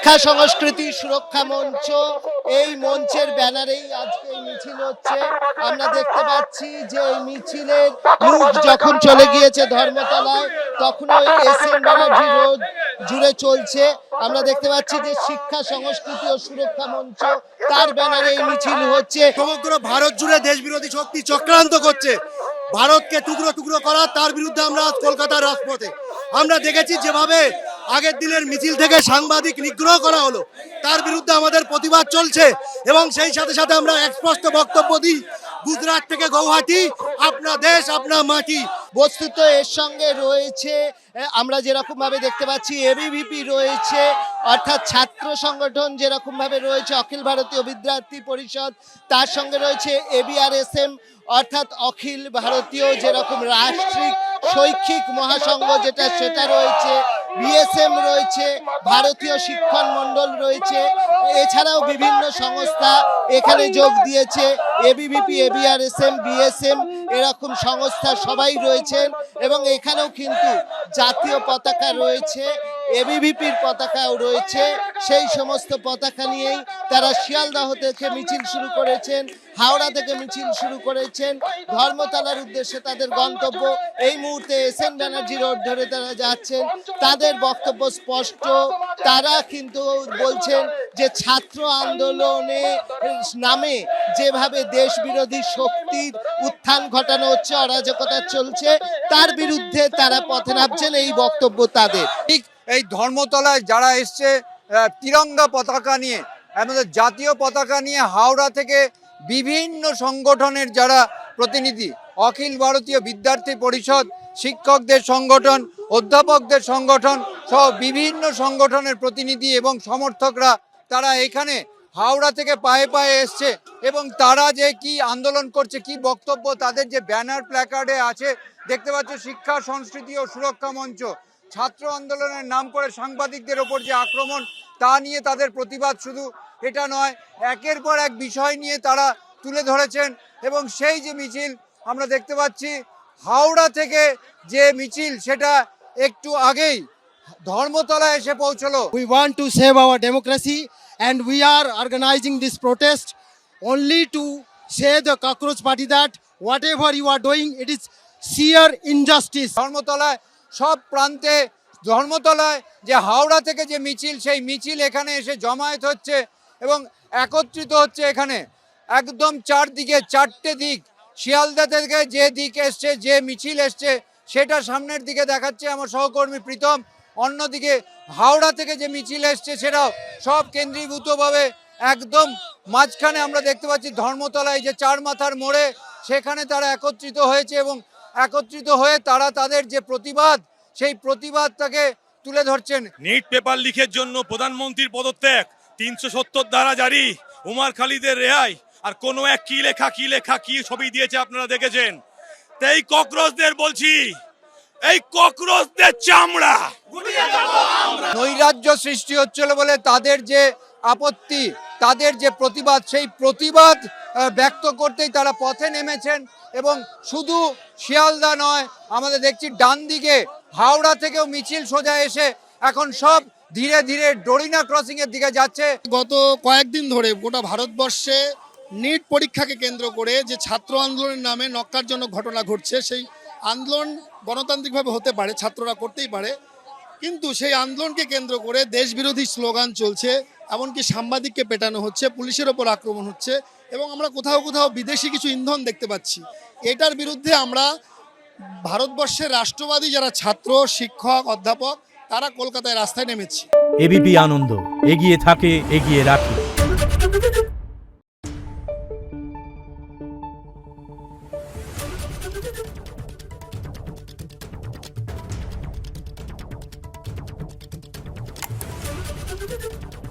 শিক্ষা সংস্কৃতি সুরক্ষা মঞ্চ, এই মঞ্চের ব্যানারেই আজকে এই মিছিল হচ্ছে। আমরা দেখতে পাচ্ছি যে এই মিছিলের মুখ যখন চলে গিয়েছে ধর্মতলায়, তখন ওই এস.এন. ব্যানার্জি রোড জুড়ে চলছে। আমরা দেখতে পাচ্ছি যে শিক্ষা সংস্কৃতি ও সুরক্ষা মঞ্চ, তার ব্যানারে এই মিছিল হচ্ছে। সমগ্র ভারত জুড়ে দেশ বিরোধী শক্তি চক্রান্ত করছে ভারতকে টুকরো টুকরো করা, তার বিরুদ্ধে আমরা আজ কলকাতার রাজপথে। আমরা দেখেছি যেভাবে আগের দিনের মিছিল থেকে সাংবাদিক নিগ্রহ করা হলো, তার বিরুদ্ধে আমাদের প্রতিবাদ চলছে এবং সেই সাথে সাথে আমরা স্পষ্ট বক্তব্য দিই, গুজরাট থেকে গৌহাটি, আপনা দেশ আপনা মাটি। বস্তুত এর সঙ্গে রয়েছে, আমরা যেরকম ভাবে দেখতে পাচ্ছি এবিভিপি রয়েছে, অর্থাৎ ছাত্র সংগঠন যেরকম ভাবে রয়েছে অখিল ভারতীয় বিদ্যার্থী পরিষদ, তার সঙ্গে রয়েছে এবিআরএসএম অর্থাৎ অখিল ভারতীয় যেরকম রাষ্ট্রিক শৈক্ষিক মহাসংঘ যেটা, সেটা রয়েছে, বিএসএম রয়েছে, ভারতীয় শিক্ষণ মণ্ডল রয়েছে, এছাড়াও বিভিন্ন সংস্থা এখানে যোগ দিয়েছে। এবিভিপি, এবিআরএসএম, বিএসএম এরকম সংস্থা সবাই রয়েছেন এবং এখানেও কিন্তু জাতীয় পতাকা রয়েছে, এবিভিপির পতাকাও রয়েছে। সেই সমস্ত পতাকা নিয়েই তারা শিয়ালদহ থেকে মিছিল শুরু করেছেন, হাওড়া থেকে মিছিল শুরু করেছেন, ধর্মতলার উদ্দেশ্যে তাদের গন্তব্য। এই মুহূর্তে এস.এন. ব্যানার্জি রোড ধরে তারা যাচ্ছেন। তাদের বক্তব্য স্পষ্ট, তারা কিন্তু বলছেন যে ছাত্র আন্দোলনে নামে যেভাবে দেশ বিরোধী শক্তির উত্থান ঘটানো হচ্ছে, অরাজকতা চলছে, তার বিরুদ্ধে তারা পথে নামছেন, এই বক্তব্য তাদের। ঠিক এই ধর্মতলায় যারা এসছে তিরঙ্গা পতাকা নিয়ে, আমাদের জাতীয় পতাকা নিয়ে, হাওড়া থেকে বিভিন্ন সংগঠনের যারা প্রতিনিধি, অখিল ভারতীয় বিদ্যার্থী পরিষদ, শিক্ষকদের সংগঠন, অধ্যাপকদের সংগঠন সহ বিভিন্ন সংগঠনের প্রতিনিধি এবং সমর্থকরা, তারা এখানে হাওড়া থেকে পায়ে পায়ে এসছে এবং তারা যে কি আন্দোলন করছে, কি বক্তব্য তাদের যে ব্যানার প্ল্যাকার্ডে আছে দেখতে পাচ্ছ, শিক্ষা সংস্কৃতি ও সুরক্ষা মঞ্চ। ছাত্র আন্দোলনের নাম করে সাংবাদিকদের ওপর যে আক্রমণ, তা নিয়ে তাদের প্রতিবাদ শুধু এটা নয়, একের পর এক বিষয় নিয়ে তারা তুলে ধরেছেন এবং সেই যে মিছিল আমরা দেখতে পাচ্ছি হাওড়া থেকে যে মিছিল, সেটা একটু আগেই ধর্মতলায় এসে পৌঁছলো। We want to save our democracy and we are organizing this protest only to say the cockroach party that whatever you are doing, it is sheer injustice. ধর্মতলায় সব প্রান্তে, ধর্মতলায় যে হাওড়া থেকে যে মিছিল, সেই মিছিল এখানে এসে জমায়েত হচ্ছে এবং একত্রিত হচ্ছে। এখানে একদম চারদিকে, চারটে দিক, শিয়ালদা থেকে যে দিক এসছে, যে মিছিল এসছে, সেটা সামনের দিকে দেখাচ্ছে আমার সহকর্মী প্রীতম। অন্যদিকে হাওড়া থেকে যে মিছিল এসছে সেটাও সব কেন্দ্রীভূতভাবে একদম মাঝখানে আমরা দেখতে পাচ্ছি ধর্মতলায় যে চার মাথার মোড়ে, সেখানে তারা একত্রিত হয়েছে এবং একত্রিত হয়ে তারা তাদের যে প্রতিবাদ, সেই প্রতিবাদটাকে তুলে ধরছেন। নিট পেপার লিকের জন্য প্রধানমন্ত্রীর পদত্যাগ, 370 ধারা জারি, উমার খালিদের রেহাই, আর কোনো এক কি লেখা কি ছবি দিয়েছে আপনারা দেখেছেন। তাই ককরোচদের বলছি, এই ককরোচদের চামড়া নৈরাজ্য সৃষ্টি হচ্ছিল বলে তাদের যে আপত্তি, তাদের যে প্রতিবাদ, সেই প্রতিবাদ ব্যক্ত করতেই তারা পথে নেমেছেন এবং শুধু শিয়ালদা নয়, আমাদের দেখছি ডান দিকে হাওড়া থেকেও মিছিল সোজা এসে এখন সব ধীরে ধীরে ডোরিনা ক্রসিং এর দিকে যাচ্ছে। গত কয়েকদিন ধরে গোটা ভারতবর্ষে নিট পরীক্ষাকে কেন্দ্র করে যে ছাত্র আন্দোলনের নামে নক্কারজনক ঘটনা ঘটছে, সেই আন্দোলন গণতান্ত্রিকভাবে হতে পারে, ছাত্ররা করতেই পারে, কিন্তু সেই আন্দোলনকে কেন্দ্র করে দেশবিরোধী স্লোগান চলছে, এমনকি সাংবাদিককে পেটানো হচ্ছে, পুলিশের ওপর আক্রমণ হচ্ছে এবং আমরা কোথাও কোথাও বিদেশি কিছু ইন্ধন দেখতে পাচ্ছি। এটার বিরুদ্ধে আমরা ভারতবর্ষের রাষ্ট্রবাদী যারা ছাত্র, শিক্ষক, অধ্যাপক, তারা কলকাতায় রাস্তায় নেমেছি। এবিপি আনন্দ, এগিয়ে থাকে, এগিয়ে রাখে। Thank you.